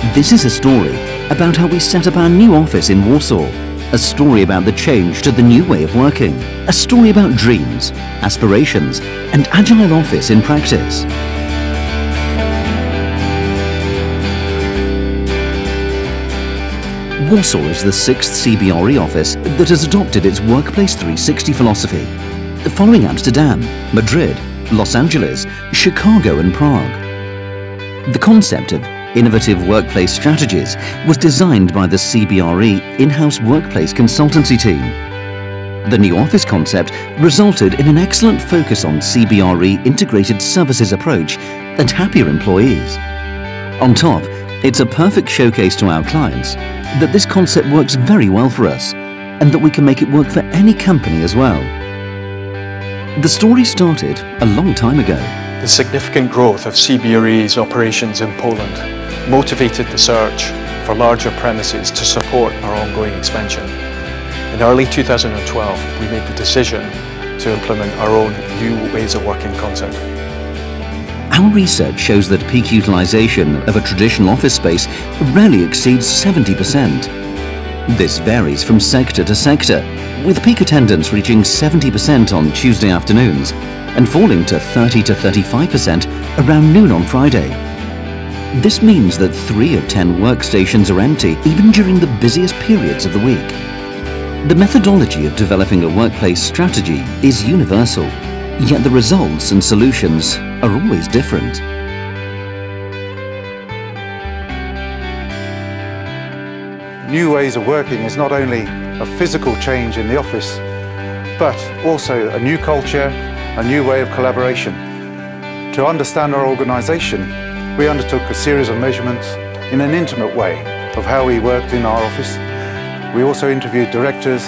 This is a story about how we set up our new office in Warsaw. A story about the change to the new way of working. A story about dreams, aspirations, and agile office in practice. Warsaw is the sixth CBRE office that has adopted its Workplace 360 philosophy, following Amsterdam, Madrid, Los Angeles, Chicago and Prague. The concept of innovative workplace strategies was designed by the CBRE in-house workplace consultancy team. The new office concept resulted in an excellent focus on CBRE integrated services approach and happier employees. On top, it's a perfect showcase to our clients that this concept works very well for us and that we can make it work for any company as well. The story started a long time ago. The significant growth of CBRE's operations in Poland motivated the search for larger premises to support our ongoing expansion. In early 2012, we made the decision to implement our own new ways of working concept. Our research shows that peak utilization of a traditional office space rarely exceeds 70%. This varies from sector to sector, with peak attendance reaching 70% on Tuesday afternoons and falling to 30 to 35% around noon on Friday. This means that 3 of 10 workstations are empty even during the busiest periods of the week. The methodology of developing a workplace strategy is universal, yet the results and solutions are always different. New ways of working is not only a physical change in the office, but also a new culture, a new way of collaboration. To understand our organisation, we undertook a series of measurements in an intimate way of how we worked in our office. We also interviewed directors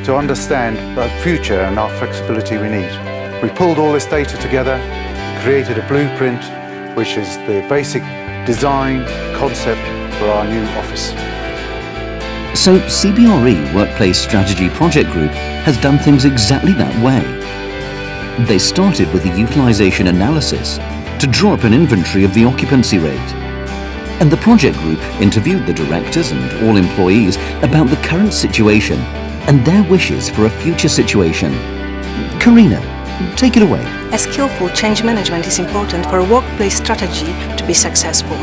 to understand the future and our flexibility we need. We pulled all this data together, created a blueprint, which is the basic design concept for our new office. So CBRE Workplace Strategy Project Group has done things exactly that way. They started with the utilization analysis to draw up an inventory of the occupancy rate. And the project group interviewed the directors and all employees about the current situation and their wishes for a future situation. Karina, take it away. A skillful change management is important for a workplace strategy to be successful.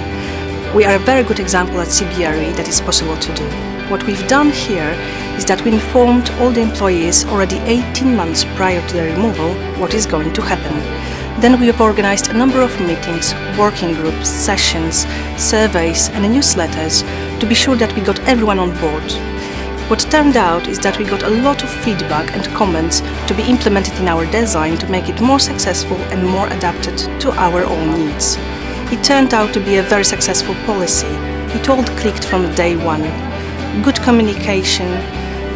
We are a very good example at CBRE that is possible to do. What we've done here is that we informed all the employees already 18 months prior to the removal what is going to happen. Then we have organized a number of meetings, working groups, sessions, surveys and newsletters to be sure that we got everyone on board. What turned out is that we got a lot of feedback and comments to be implemented in our design to make it more successful and more adapted to our own needs. It turned out to be a very successful policy. It all clicked from day one. Good communication,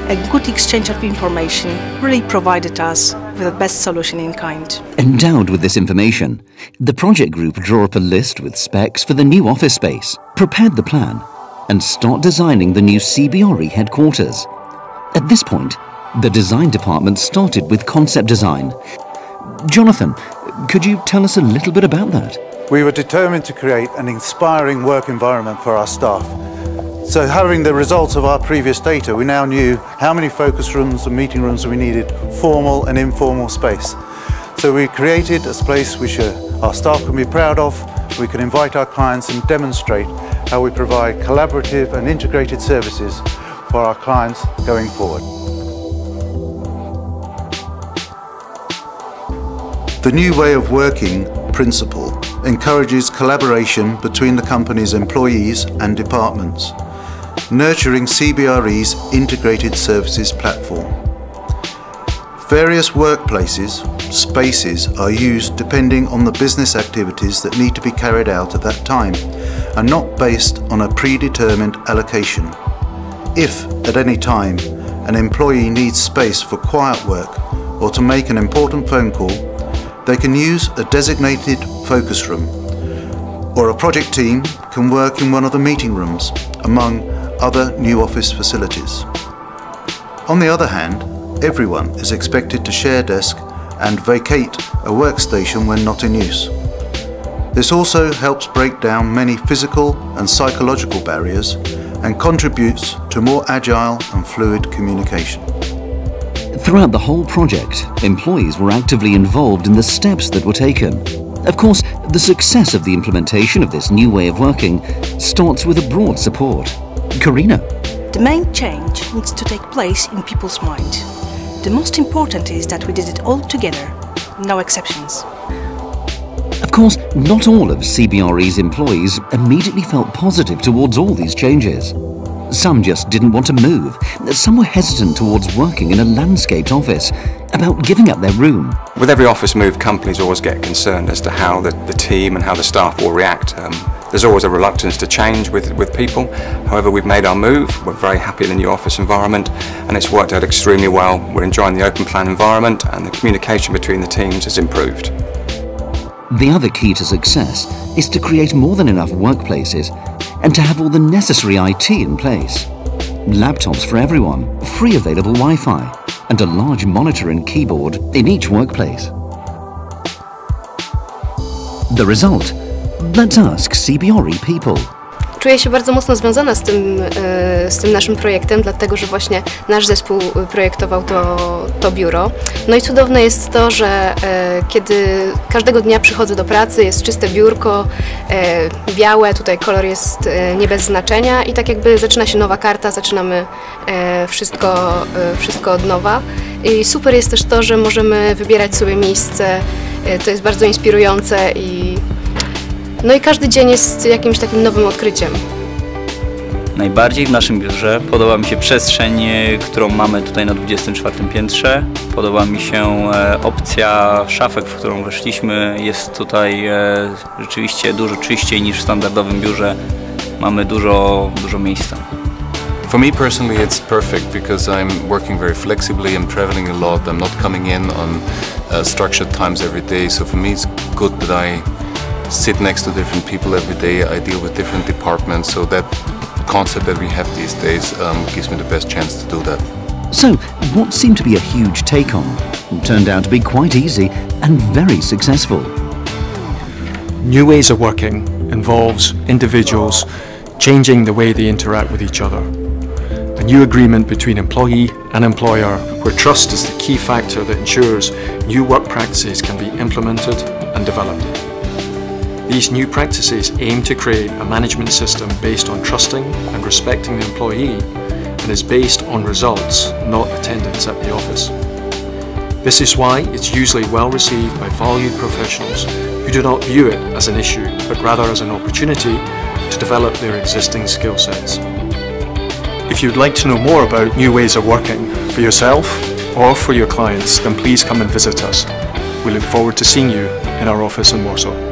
a good exchange of information really provided us with the best solution in kind. Endowed with this information, the project group drew up a list with specs for the new office space, prepared the plan, and start designing the new CBRE headquarters. At this point, the design department started with concept design. Jonathan, could you tell us a little bit about that? We were determined to create an inspiring work environment for our staff. So having the results of our previous data, we now knew how many focus rooms and meeting rooms we needed, formal and informal space. So we created a space which our staff can be proud of. We can invite our clients and demonstrate how we provide collaborative and integrated services for our clients going forward. The new way of working principle encourages collaboration between the company's employees and departments, nurturing CBRE's integrated services platform. Various workplaces, spaces are used depending on the business activities that need to be carried out at that time and not based on a predetermined allocation. If, at any time, an employee needs space for quiet work or to make an important phone call, they can use a designated focus room, or a project team can work in one of the meeting rooms, among other new office facilities. On the other hand, everyone is expected to share desk and vacate a workstation when not in use. This also helps break down many physical and psychological barriers and contributes to more agile and fluid communication. Throughout the whole project, employees were actively involved in the steps that were taken. Of course, the success of the implementation of this new way of working starts with a broad support. Karina. The main change needs to take place in people's mind. The most important is that we did it all together, no exceptions. Of course, not all of CBRE's employees immediately felt positive towards all these changes. Some just didn't want to move. Some were hesitant towards working in a landscaped office, about giving up their room. With every office move, companies always get concerned as to how the team and how the staff will react. There's always a reluctance to change with people. However, we've made our move. We're very happy in the new office environment and it's worked out extremely well. We're enjoying the open plan environment and the communication between the teams has improved. The other key to success is to create more than enough workplaces and to have all the necessary IT in place. Laptops for everyone, free available Wi-Fi, and a large monitor and keyboard in each workplace. The result? Let's ask CBRE people. Czuję się bardzo mocno związana z tym naszym projektem, dlatego że właśnie nasz zespół projektował to biuro. No i cudowne jest to, że kiedy każdego dnia przychodzę do pracy, jest czyste biurko, białe, tutaj kolor jest nie bez znaczenia i tak jakby zaczyna się nowa karta, zaczynamy wszystko od nowa. I super jest też to, że możemy wybierać sobie miejsce, to jest bardzo inspirujące no i każdy dzień jest jakimś takim nowym odkryciem. Najbardziej w naszym biurze podoba mi się przestrzeń, którą mamy tutaj na 24 piętrze. Podoba mi się opcja szafek, w którą weszliśmy. Jest tutaj rzeczywiście dużo czyściej niż w standardowym biurze. Mamy dużo miejsca. For me personally, it's perfect because I'm working very flexibly, I'm traveling a lot, I'm not coming in on structured times every day. So for me it's good that I sit next to different people every day, I deal with different departments, so that concept that we have these days gives me the best chance to do that. So, what seemed to be a huge take-on turned out to be quite easy and very successful. New ways of working involves individuals changing the way they interact with each other. A new agreement between employee and employer, where trust is the key factor that ensures new work practices can be implemented and developed. These new practices aim to create a management system based on trusting and respecting the employee and is based on results, not attendance at the office. This is why it's usually well received by valued professionals who do not view it as an issue, but rather as an opportunity to develop their existing skill sets. If you'd like to know more about new ways of working for yourself or for your clients, then please come and visit us. We look forward to seeing you in our office in Warsaw.